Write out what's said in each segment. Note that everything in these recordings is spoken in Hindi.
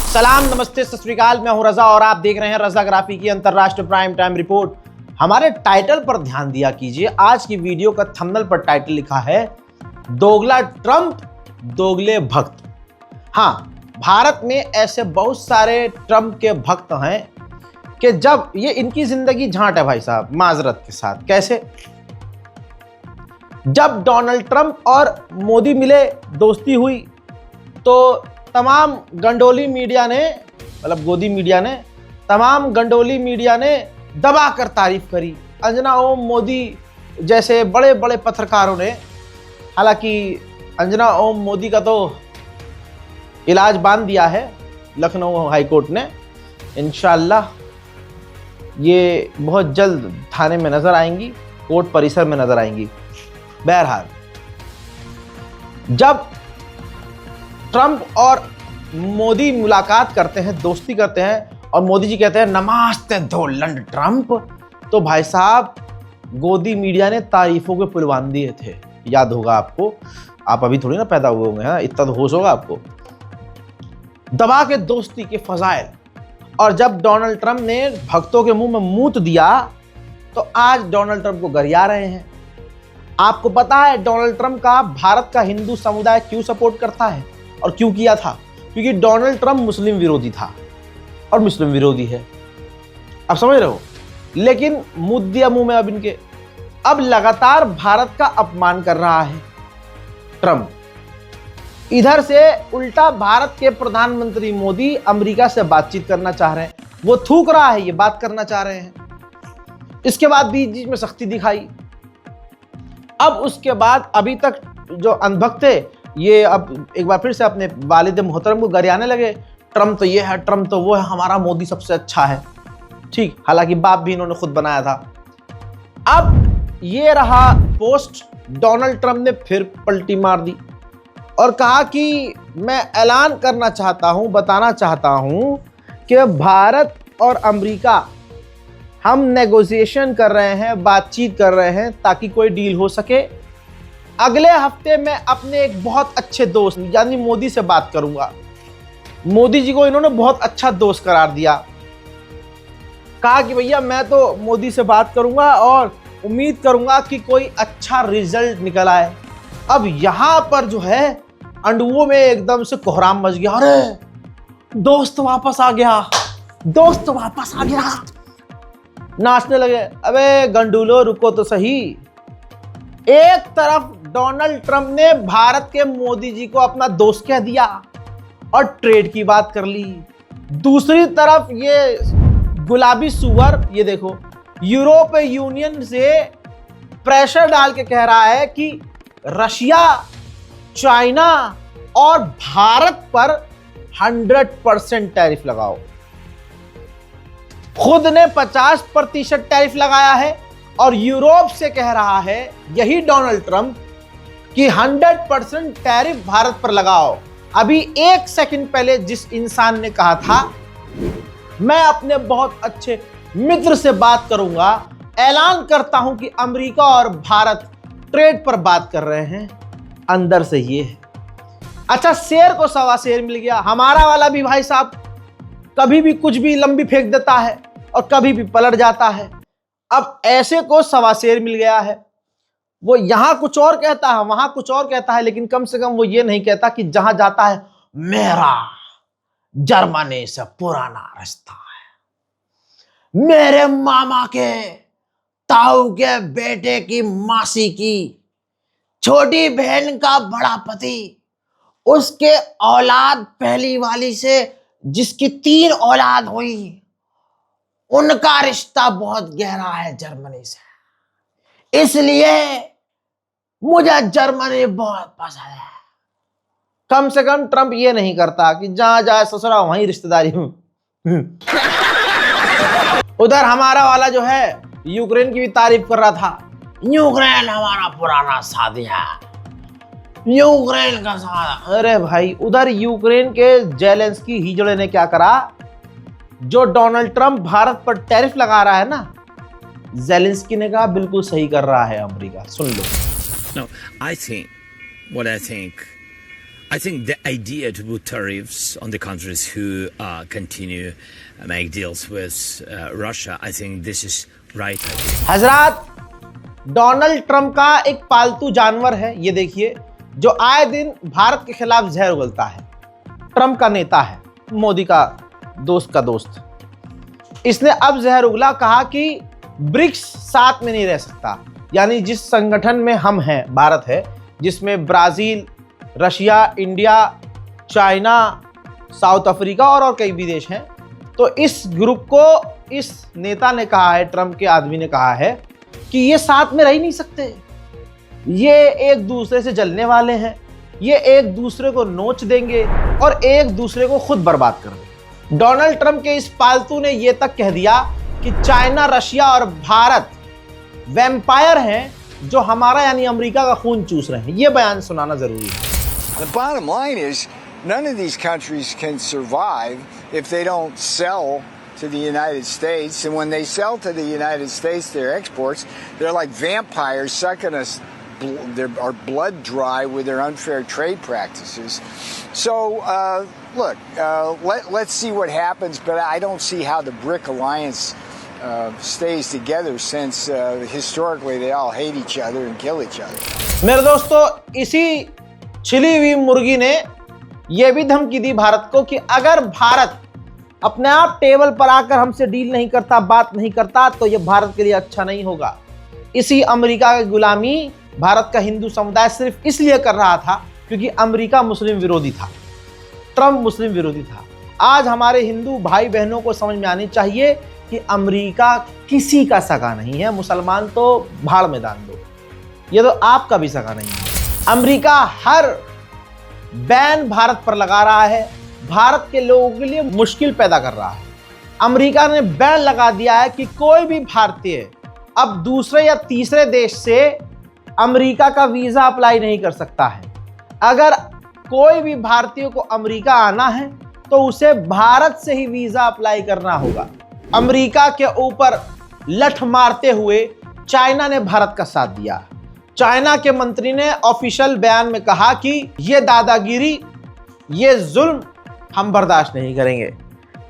सलाम, नमस्ते, सत श्री अकाल। मैं हूं रजा और आप देख रहे हैं रजाग्राफी की अंतरराष्ट्रीय प्राइम टाइम रिपोर्ट। हमारे टाइटल पर ध्यान दिया कीजिए। आज की वीडियो का थंबनेल पर टाइटल लिखा है दोगला ट्रंप, दोगले भक्त। हाँ, भारत में ऐसे बहुत सारे ट्रंप के भक्त हैं कि जब ये इनकी जिंदगी झांट है भाई साहब, माजरत के साथ। कैसे? जब डोनाल्ड ट्रंप और मोदी मिले, दोस्ती हुई, तो तमाम गंडोली मीडिया ने, मतलब गोदी मीडिया ने, तमाम गंडोली मीडिया ने दबा कर तारीफ करी। अंजना ओम मोदी जैसे बड़े बड़े पत्रकारों ने, हालांकि अंजना ओम मोदी का तो इलाज बांध दिया है लखनऊ हाईकोर्ट ने। इंशाअल्लाह ये बहुत जल्द थाने में नजर आएंगी, कोर्ट परिसर में नजर आएंगी। बहरहाल, जब ट्रंप और मोदी मुलाकात करते हैं, दोस्ती करते हैं, और मोदी जी कहते हैं नमस्ते डोनाल्ड ट्रंप, तो भाई साहब गोदी मीडिया ने तारीफों के पुल बांध दिए थे। याद होगा आपको, आप अभी थोड़ी ना पैदा हुए होंगे, हाँ, इतना तो होश होगा आपको। दबा के दोस्ती के फजाइल। और जब डोनाल्ड ट्रंप ने भक्तों के मुंह में मूत दिया, तो आज डोनाल्ड ट्रंप को गरिया रहे हैं। आपको पता है डोनाल्ड ट्रंप का भारत का हिंदू समुदाय क्यों सपोर्ट करता है और क्यों किया था? क्योंकि डोनाल्ड ट्रंप मुस्लिम विरोधी था और मुस्लिम विरोधी है। आप समझ रहे हो? लेकिन मुद्दिया मुंह में अब इनके, अब लगातार भारत का अपमान कर रहा है ट्रंप। इधर से उल्टा भारत के प्रधानमंत्री मोदी अमेरिका से बातचीत करना चाह रहे हैं। वो थूक रहा है, ये बात करना चाह रहे हैं। इसके बाद बीच में सख्ती दिखाई। अब उसके बाद अभी तक जो अनभक्त थे, ये अब एक बार फिर से अपने वालिद मोहतरम को गरियाने लगे। ट्रंप तो ये है, ट्रंप तो वो है, हमारा मोदी सबसे अच्छा है। ठीक, हालांकि बाप भी इन्होंने खुद बनाया था। अब ये रहा पोस्ट, डोनाल्ड ट्रंप ने फिर पलटी मार दी और कहा कि मैं ऐलान करना चाहता हूं, बताना चाहता हूं कि भारत और अमेरिका हम नेगोशिएशन कर रहे हैं, बातचीत कर रहे हैं ताकि कोई डील हो सके। अगले हफ्ते मैं अपने एक बहुत अच्छे दोस्त यानी मोदी से बात करूंगा। मोदी जी को इन्होंने बहुत अच्छा दोस्त करार दिया। कहा कि भैया मैं तो मोदी से बात करूंगा और उम्मीद करूंगा कि कोई अच्छा रिजल्ट निकल आए। अब यहां पर जो है अंडुओं में एकदम से कोहराम मच गया। अरे दोस्त वापस आ गया, दोस्त वापस आ गया, नाचने लगे। अबे गंडूलो रुको तो सही। एक तरफ डोनाल्ड ट्रंप ने भारत के मोदी जी को अपना दोस्त कह दिया और ट्रेड की बात कर ली। दूसरी तरफ ये गुलाबी सुअर, ये देखो, यूरोपीय यूनियन से प्रेशर डाल के कह रहा है कि रशिया, चाइना और भारत पर 100% टैरिफ लगाओ। खुद ने 50% टैरिफ लगाया है और यूरोप से कह रहा है यही डोनाल्ड ट्रंप कि 100% टैरिफ भारत पर लगाओ। अभी एक सेकंड पहले जिस इंसान ने कहा था मैं अपने बहुत अच्छे मित्र से बात करूंगा, ऐलान करता हूं कि अमेरिका और भारत ट्रेड पर बात कर रहे हैं, अंदर से ये है। अच्छा, शेर को सवा शेर मिल गया। हमारा वाला भी भाई साहब कभी भी कुछ भी लंबी फेंक देता है और कभी भी पलट जाता है। अब ऐसे को सवा शेर मिल गया है। वो यहां कुछ और कहता है, वहां कुछ और कहता है, लेकिन कम से कम वो ये नहीं कहता कि जहां जाता है मेरा जर्मनी से पुराना रिश्ता है, मेरे मामा के ताऊ के बेटे की मासी की छोटी बहन का बड़ा पति, उसके औलाद पहली वाली से जिसकी 3 औलाद हुई, उनका रिश्ता बहुत गहरा है जर्मनी से, इसलिए मुझे जर्मनी बहुत पसंद है। कम से कम ट्रंप ये नहीं करता कि जहां जाए ससुरा वहीं रिश्तेदारी हूं। उधर हमारा वाला जो है यूक्रेन की भी तारीफ कर रहा था। यूक्रेन हमारा पुराना साथी है, यूक्रेन का साथ। अरे भाई, उधर यूक्रेन के जेलेंस्की हिजड़े ने क्या करा? जो डोनाल्ड ट्रंप भारत पर टैरिफ लगा रहा है ना, जेलेंस्की ने कहा बिल्कुल सही कर रहा है America. Soon low. No, I think what I think I think the idea to put tariffs on the countries who continue make deals with Russia, I think this is right idea. हजरात, डोनाल्ड ट्रंप का एक पालतू जानवर है, ये देखिए, जो आए दिन भारत के खिलाफ जहर उगलता है। ट्रंप का नेता है, मोदी का दोस्त। इसने अब जहर उगला, कहा कि ब्रिक्स साथ में नहीं रह सकता, यानी जिस संगठन में हम हैं, भारत है, जिसमें Brazil, Russia, India, China, south Africa और कई भी देश हैं, तो इस ग्रुप को इस नेता ने कहा है, ट्रंप के आदमी ने कहा है कि ये साथ में रह ही नहीं सकते, ये एक दूसरे से जलने वाले हैं, ये एक दूसरे को नोच देंगे और एक दूसरे को खुद बर्बाद कर देंगे। डोनाल्ड ट्रंप के इस पालतू ने ये तक कह दिया कि चाइना, रशिया और भारत वैम्पायर हैं जो हमारा यानी अमेरिका का खून चूस रहे हैं। ये बयान सुनाना जरूरी है। The bottom line is none of these countries can survive if they don't sell to the United States, and when they sell to the United States their exports, they're like vampires sucking our blood dry with their unfair trade practices. So look, let's see what happens, but I don't see how the BRIC alliance stays together since historically they all hate each other and kill each other. मेरे दोस्तों, इसी छिली हुई मुर्गी ने यह भी धमकी दी भारत को कि अगर भारत अपने आप टेबल पर आकर हमसे डील नहीं करता, बात नहीं करता, तो यह भारत के लिए अच्छा नहीं होगा। इसी अमेरिका की गुलामी भारत का हिंदू समुदाय सिर्फ इसलिए कर रहा था क्योंकि अमेरिका मुस्लिम विरोधी था, ट्रंप मुस्लिम विरोधी था। आज हमारे हिंदू भाई बहनों को समझ में आनी चाहिए कि अमेरिका किसी का सगा नहीं है। मुसलमान तो भाड़ में दान दो, ये तो आपका भी सगा नहीं है। अमेरिका हर बैन भारत पर लगा रहा है, भारत के लोगों के लिए मुश्किल पैदा कर रहा है। अमेरिका ने बैन लगा दिया है कि कोई भी भारतीय अब दूसरे या तीसरे देश से अमेरिका का वीजा अप्लाई नहीं कर सकता है। अगर कोई भी भारतीय को अमेरिका आना है तो उसे भारत से ही वीजा अप्लाई करना होगा। अमेरिका के ऊपर लठ मारते हुए चाइना ने भारत का साथ दिया। चाइना के मंत्री ने ऑफिशियल बयान में कहा कि ये दादागिरी, ये जुल्म हम बर्दाश्त नहीं करेंगे।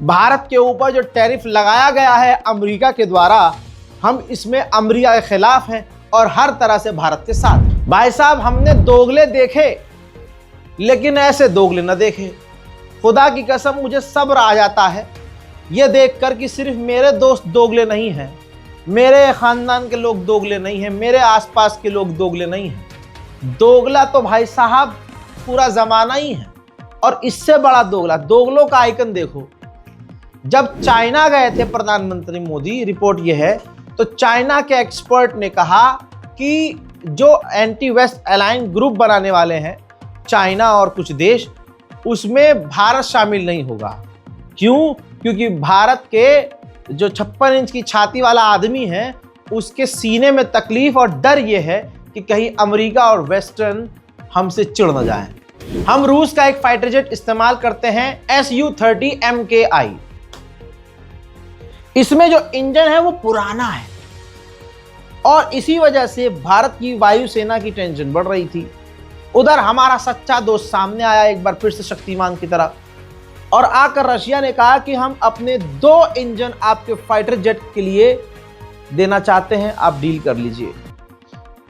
भारत के ऊपर जो टैरिफ लगाया गया है अमेरिका के द्वारा, हम इसमें अमेरिका के खिलाफ हैं और हर तरह से भारत के साथ। भाई साहब, हमने दोगले देखे लेकिन ऐसे दोगले न देखे। खुदा की कसम, मुझे सब्र आ जाता है ये देखकर कि सिर्फ मेरे दोस्त दोगले नहीं हैं, मेरे खानदान के लोग दोगले नहीं हैं, मेरे आसपास के लोग दोगले नहीं हैं। दोगला तो भाई साहब पूरा जमाना ही है, और इससे बड़ा दोगला, दोगलों का आइकन देखो। जब चाइना गए थे प्रधानमंत्री मोदी, रिपोर्ट यह है, तो चाइना के एक्सपर्ट ने कहा कि जो एंटी वेस्ट अलायंस ग्रुप बनाने वाले हैं चाइना और कुछ देश, उसमें भारत शामिल नहीं होगा। क्यों? क्योंकि भारत के जो 56 इंच की छाती वाला आदमी है, उसके सीने में तकलीफ और डर यह है कि कहीं अमेरिका और वेस्टर्न हमसे चिढ़ न जाएं। हम रूस का एक फाइटर जेट इस्तेमाल करते हैं Su-30 MKI। इसमें जो इंजन है वो पुराना है और इसी वजह से भारत की वायुसेना की टेंशन बढ़ रही थी। उधर हमारा सच्चा दोस्त सामने आया एक बार फिर से शक्तिमान की तरह, और आकर रशिया ने कहा कि हम अपने 2 इंजन आपके फाइटर जेट के लिए देना चाहते हैं, आप डील कर लीजिए।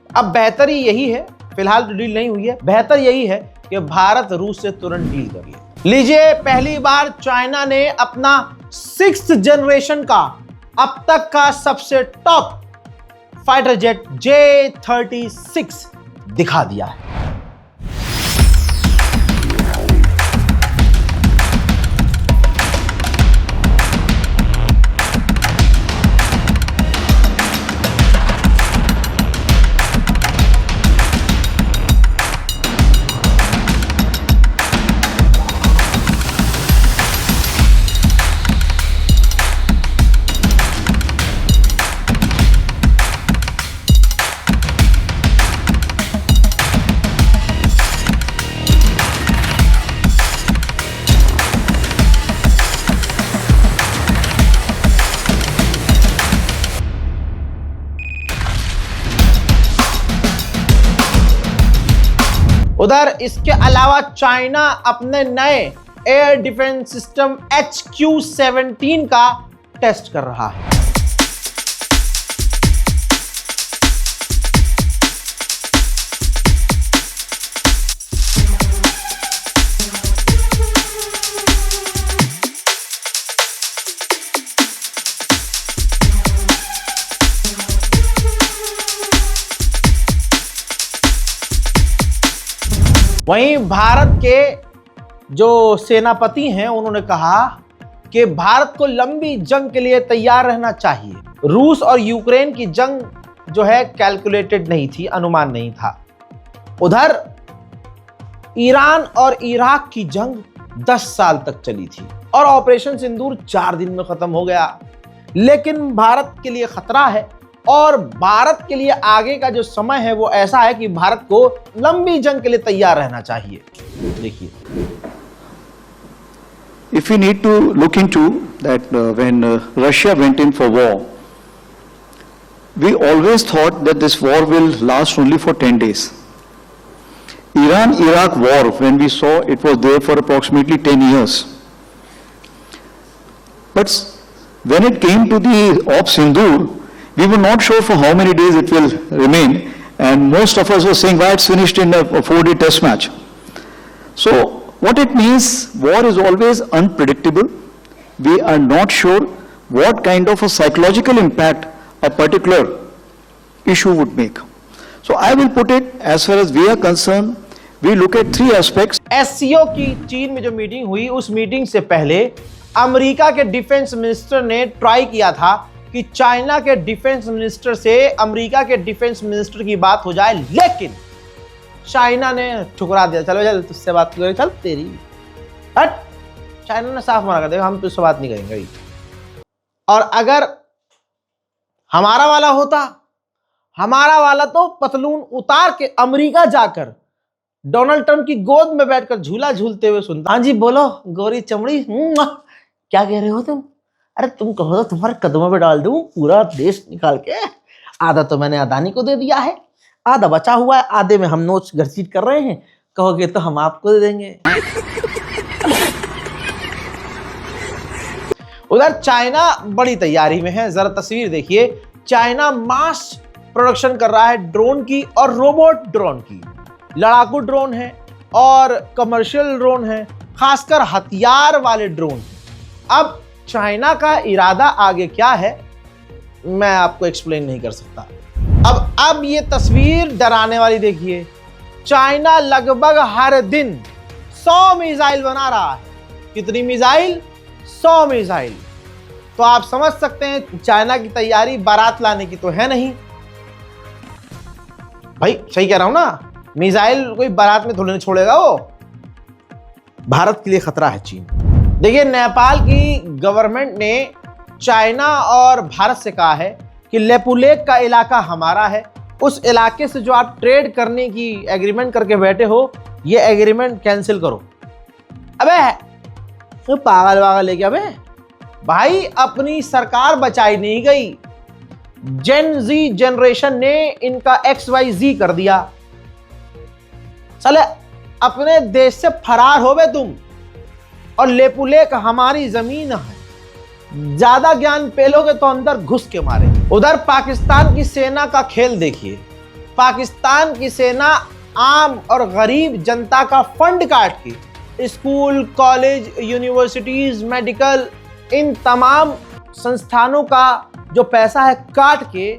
अब बेहतर ही यही है, फिलहाल तो डील नहीं हुई है, बेहतर यही है कि भारत रूस से तुरंत डील कर ले। लीजिए, पहली बार चाइना ने अपना 6th जनरेशन का अब तक का सबसे टॉप फाइटर जेट J-36 दिखा दिया है। उधर इसके अलावा चाइना अपने नए एयर डिफेंस सिस्टम HQ-17 का टेस्ट कर रहा है। वहीं भारत के जो सेनापति हैं उन्होंने कहा कि भारत को लंबी जंग के लिए तैयार रहना चाहिए। रूस और यूक्रेन की जंग जो है कैलकुलेटेड नहीं थी, अनुमान नहीं था। उधर ईरान और इराक की जंग 10 साल तक चली थी और ऑपरेशन सिंदूर 4 दिन में खत्म हो गया। लेकिन भारत के लिए खतरा है और भारत के लिए आगे का जो समय है वो ऐसा है कि भारत को लंबी जंग के लिए तैयार रहना चाहिए। देखिए, if we need to look into that when Russia went in for war, we always thought that this war will last only for 10 days. Iran-Iraq war, when we saw it was there for approximately 10 years. But when it came to the Op Sindoor, we were not sure for how many days it will remain, and most of us were saying why it's finished in a 4-day test match. So what it means, war is always unpredictable. We are not sure what kind of a psychological impact a particular issue would make. So I will put it, as far as we are concerned, we look at 3 aspects. SCO की चीन में जो मीटिंग हुई, उस मीटिंग से पहले अमेरिका के डिफेंस मिनिस्टर ने ट्राई किया था कि चाइना के डिफेंस मिनिस्टर से अमेरिका के डिफेंस मिनिस्टर की बात हो जाए, लेकिन चाइना ने ठुकरा दिया। चलो चल तुझसे बात करें, चल तेरी हट। चाइना ने साफ मना कर दिया, हम तुझसे बात नहीं करेंगे। और अगर हमारा वाला तो पतलून उतार के अमेरिका जाकर डोनाल्ड ट्रंप की गोद में बैठकर झूला झूलते हुए सुनता। हाँ जी बोलो गोरी चमड़ी, क्या कह रहे हो तुम? अरे तुम कहो तो तुम्हारे कदमों पे डाल दूं पूरा देश निकाल के। आधा तो मैंने अदानी को दे दिया है, आधा बचा हुआ है, आधे में हम नोच घसीट कर रहे हैं, कहोगे तो हम आपको दे देंगे। उधर चाइना बड़ी तैयारी में है। जरा तस्वीर देखिए, चाइना मास प्रोडक्शन कर रहा है ड्रोन की और रोबोट ड्रोन की। लड़ाकू ड्रोन है और कमर्शियल ड्रोन है, खासकर हथियार वाले ड्रोन। अब चाइना का इरादा आगे क्या है मैं आपको एक्सप्लेन नहीं कर सकता। अब ये तस्वीर डराने वाली देखिए। चाइना लगभग हर दिन 100 मिसाइल बना रहा है। कितनी मिसाइल? 100 मिसाइल। तो आप समझ सकते हैं चाइना की तैयारी बारात लाने की तो है नहीं। भाई सही कह रहा हूं ना, मिसाइल कोई बारात में थोड़ी छोड़ेगा वो। भारत के लिए खतरा है चीन। देखिए, नेपाल की गवर्नमेंट ने चाइना और भारत से कहा है कि लेपुलेक का इलाका हमारा है, उस इलाके से जो आप ट्रेड करने की एग्रीमेंट करके बैठे हो, ये एग्रीमेंट कैंसिल करो। अबे तो पागल वागल लेके, अबे भाई अपनी सरकार बचाई नहीं गई, जेन जी जनरेशन ने इनका XYZ कर दिया। चले अपने देश से फरार हो बे तुम, और लेपुलेक हमारी जमीन है। ज्यादा ज्ञान पेलोगे तो अंदर घुस के मारेंगे। उधर पाकिस्तान की सेना का खेल देखिए। पाकिस्तान की सेना आम और गरीब जनता का फंड काट के स्कूल, कॉलेज, यूनिवर्सिटीज, मेडिकल, इन तमाम संस्थानों का जो पैसा है काट के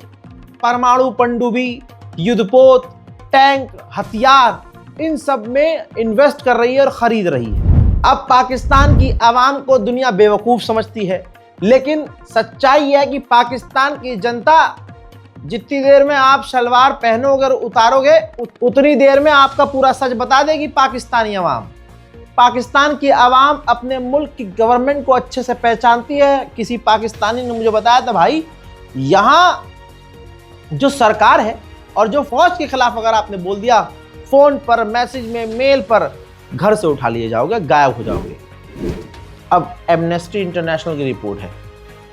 परमाणु पनडुब्बी, युद्धपोत, टैंक, हथियार, इन सब में इन्वेस्ट कर रही है और खरीद रही है। अब पाकिस्तान की आवाम को दुनिया बेवकूफ समझती है, लेकिन सच्चाई यह है कि पाकिस्तान की जनता जितनी देर में आप शलवार पहनोगे और उतारोगे, उतनी देर में आपका पूरा सच बता देगी पाकिस्तानी आवाम। पाकिस्तान की आवाम अपने मुल्क की गवर्नमेंट को अच्छे से पहचानती है। किसी पाकिस्तानी ने मुझे बताया था, भाई यहाँ जो सरकार है और जो फौज के खिलाफ अगर आपने बोल दिया, फोन पर, मैसेज में, मेल पर, घर से उठा लिए जाओगे, गायब हो जाओगे। अब एमनेस्टी इंटरनेशनल की रिपोर्ट है।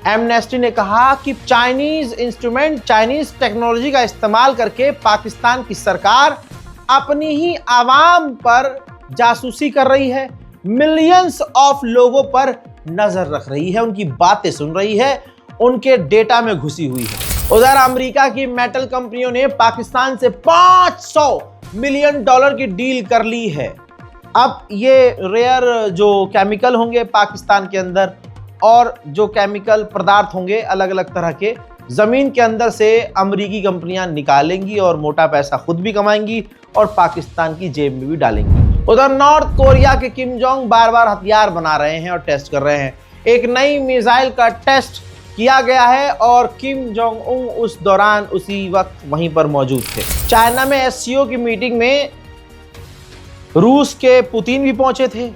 एमनेस्टी ने कहा कि चाइनीज इंस्ट्रूमेंट, चाइनीज टेक्नोलॉजी का इस्तेमाल करके पाकिस्तान की सरकार अपनी ही आवाम पर जासूसी कर रही है, मिलियंस ऑफ लोगों पर नजर रख रही है, उनकी बातें सुन रही है, उनके डेटा में घुसी हुई है। उधर अमेरिका की मेटल कंपनियों ने पाकिस्तान से $500 मिलियन की डील कर ली है। अब ये रेयर जो केमिकल होंगे पाकिस्तान के अंदर और जो केमिकल पदार्थ होंगे अलग अलग तरह के, जमीन के अंदर से अमेरिकी कंपनियां निकालेंगी और मोटा पैसा खुद भी कमाएंगी और पाकिस्तान की जेब में भी डालेंगी। उधर नॉर्थ कोरिया के किम जोंग बार बार हथियार बना रहे हैं और टेस्ट कर रहे हैं। एक नई मिसाइल का टेस्ट किया गया है और किम जोंग उन उस दौरान उसी वक्त वहीं पर मौजूद थे। चाइना में एससीओ की मीटिंग में रूस के पुतिन भी पहुंचे थे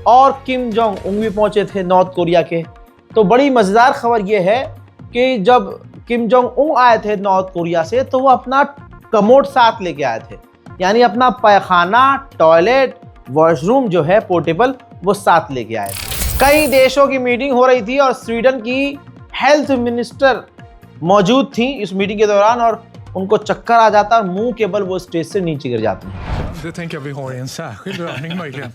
और किम जोंग उन भी पहुंचे थे नॉर्थ कोरिया के। तो बड़ी मजेदार खबर यह है कि जब किम जोंग उन आए थे नॉर्थ कोरिया से तो वो अपना कमोड साथ लेके आए थे, यानी अपना पैखाना, टॉयलेट, वॉशरूम जो है पोर्टेबल वो साथ लेके आए थे। कई देशों की मीटिंग हो रही थी और स्वीडन की हेल्थ मिनिस्टर मौजूद थी इस मीटिंग के दौरान और उनको चक्कर आ जाता और मुंह के बल वो स्टेज से नीचे गिर जाते हैं। Det tänker jag vi har i en särskild övning möjligen.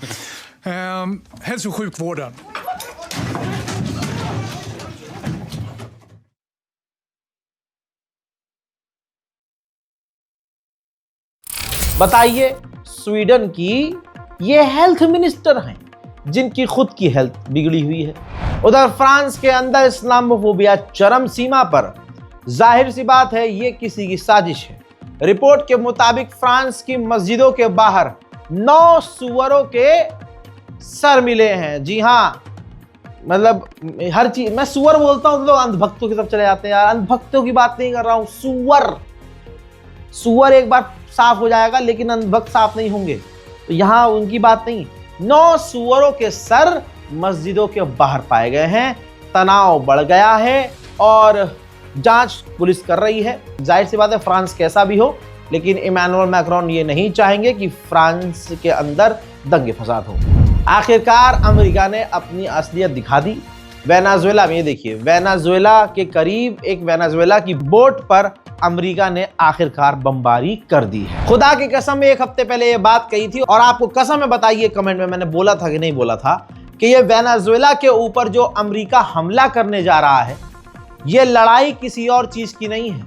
Hälso- och sjukvården. बताइए, स्वीडन की ये हेल्थ मिनिस्टर हैं जिनकी खुद की हेल्थ बिगड़ी हुई है। उधर फ्रांस के अंदर इस्लामोफोबिया चरम सीमा पर। जाहिर सी बात है ये किसी की साजिश है। रिपोर्ट के मुताबिक फ्रांस की मस्जिदों के बाहर 9 सुअरों के सर मिले हैं। जी हाँ, मतलब हर चीज, मैं सुअर बोलता हूं तो लोग अंधभक्तों की तरफ चले जाते हैं। यार अंधभक्तों की बात नहीं कर रहा हूं, सुअर एक बार साफ हो जाएगा लेकिन अंधभक्त साफ नहीं होंगे, तो यहां उनकी बात नहीं। 9 सुअरों के सर मस्जिदों के बाहर पाए गए हैं। तनाव बढ़ गया है और जांच पुलिस कर रही है। जाहिर सी बात है फ्रांस कैसा भी हो, लेकिन इमैनुअल मैक्रोन ये नहीं चाहेंगे कि फ्रांस के अंदर दंगे फसाद हो। आखिरकार अमेरिका ने अपनी असलियत दिखा दी। वेनेजुएला में ये देखिए, वेनेजुएला के करीब एक वेनेजुएला की बोट पर अमेरिका ने आखिरकार बमबारी कर दी है। खुदा की कसम, एक हफ्ते पहले ये बात कही थी और आपको कसम है, बताइए कमेंट में मैंने बोला था कि नहीं बोला था कि ये वेनेजुएला के ऊपर जो अमेरिका हमला करने जा रहा है, ये लड़ाई किसी और चीज की नहीं है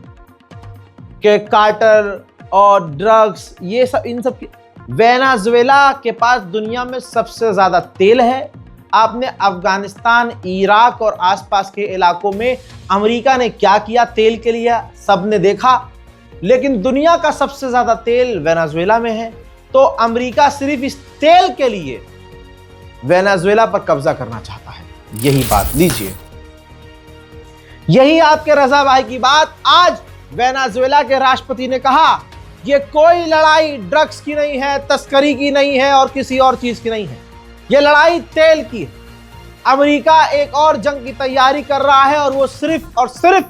कि कार्टर और ड्रग्स ये सब, इन सब की। वेनेजुएला के पास दुनिया में सबसे ज्यादा तेल है। आपने अफगानिस्तान, इराक और आसपास के इलाकों में अमेरिका ने क्या किया तेल के लिए सबने देखा, लेकिन दुनिया का सबसे ज्यादा तेल वेनेजुएला में है। तो अमेरिका सिर्फ इस तेल के लिए वेनेजुएला पर कब्जा करना चाहता है। यही बात लीजिए, यही आपके रजा भाई की बात। आज वेनेजुएला के राष्ट्रपति ने कहा ये कोई लड़ाई ड्रग्स की नहीं है, तस्करी की नहीं है और किसी और चीज की नहीं है, ये लड़ाई तेल की है। अमेरिका एक और जंग की तैयारी कर रहा है और वो सिर्फ और सिर्फ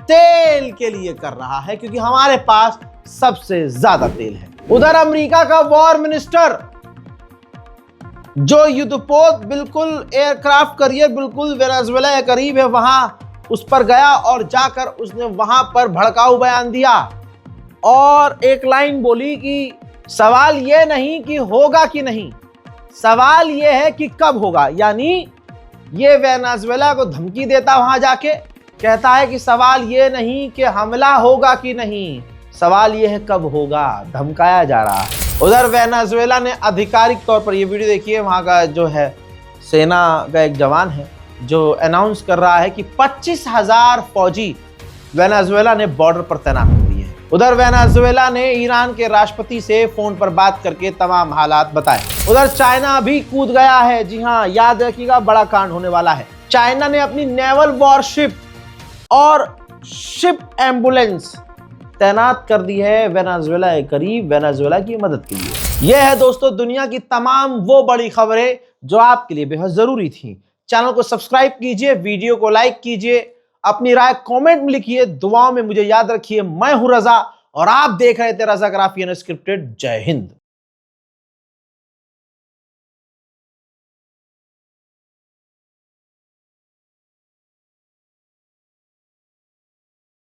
तेल के लिए कर रहा है, क्योंकि हमारे पास सबसे ज्यादा तेल है। उधर अमेरिका का वॉर मिनिस्टर जो युद्धपोत बिल्कुल एयरक्राफ्ट करियर बिल्कुल वेनेजुएला के करीब है, वहां उस पर गया और जाकर उसने वहां पर भड़काऊ बयान दिया और एक लाइन बोली कि सवाल यह नहीं कि होगा कि नहीं, सवाल यह है कि कब होगा। यानी ये वेनेजुएला को धमकी देता वहां जाके, कहता है कि सवाल यह नहीं कि हमला होगा कि नहीं, सवाल यह है कब होगा। धमकाया जा रहा है। उधर वेनेजुएला ने आधिकारिक तौर पर, ये वीडियो देखिए, वहां का जो है सेना का एक जवान है जो अनाउंस कर रहा है कि 25,000 फौजी वेनेजुएला ने बॉर्डर पर तैनात कर दिए हैं। उधर वेनेजुएला ने ईरान के राष्ट्रपति से फोन पर बात करके तमाम हालात बताए। उधर चाइना भी कूद गया है। जी हाँ, याद रखिएगा, बड़ा कांड होने वाला है। चाइना ने अपनी नेवल वॉरशिप और शिप एम्बुलेंस तैनात कर दी है वेनेजुएला के करीब, वेनेजुएला की मदद के लिए। यह है दोस्तों दुनिया की तमाम वो बड़ी खबरें जो आपके लिए बेहद जरूरी थी। चैनल को सब्सक्राइब कीजिए, वीडियो को लाइक कीजिए, अपनी राय कमेंट में लिखिए, दुआओं में मुझे याद रखिए। मैं हूं रजा और आप देख रहे थे रजाग्राफी अनस्क्रिप्टेड। जय हिंद।